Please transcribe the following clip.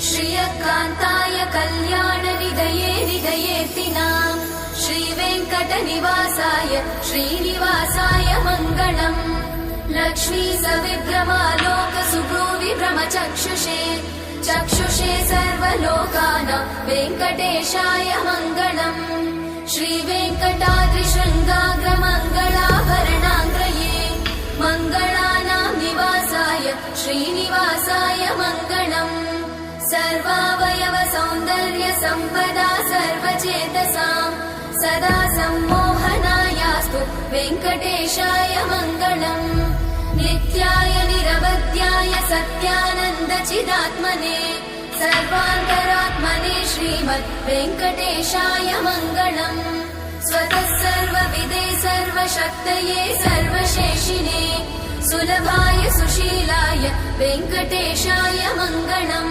श्रियकान्ताय कल्याणनिधये निधयेऽर्थिनाम् श्रीवेङ्कटनिवासाय श्रीनिवासाय मङ्गलम् लक्ष्मी सविभ्रमालोकसुभ्रूविभ्रमचक्षुषे चक्षुषे सर्वलोकानां वेङ्कटेशाय मङ्गलम् श्रीवेङ्कटाद्रिशृङ्गाग्रमङ्गलाभरणाङ्ग्रये मङ्गलानां निवासाय श्रीनिवासाय मङ्गलम् सर्वावयव सौन्दर्य सम्पदा सर्वचेतसां सदा सम्मोहनायास्तु वेङ्कटेशाय मङ्गलम् नित्याय निरवध्याय सत्यानन्दचिदात्मने सर्वान्तरात्मने श्रीमद् वेङ्कटेशाय मङ्गलम् स्वतः सर्वविदे सर्वशक्तये सर्वशेषिणे सुलभाय सुशीलाय वेङ्कटेशाय मङ्गलम्।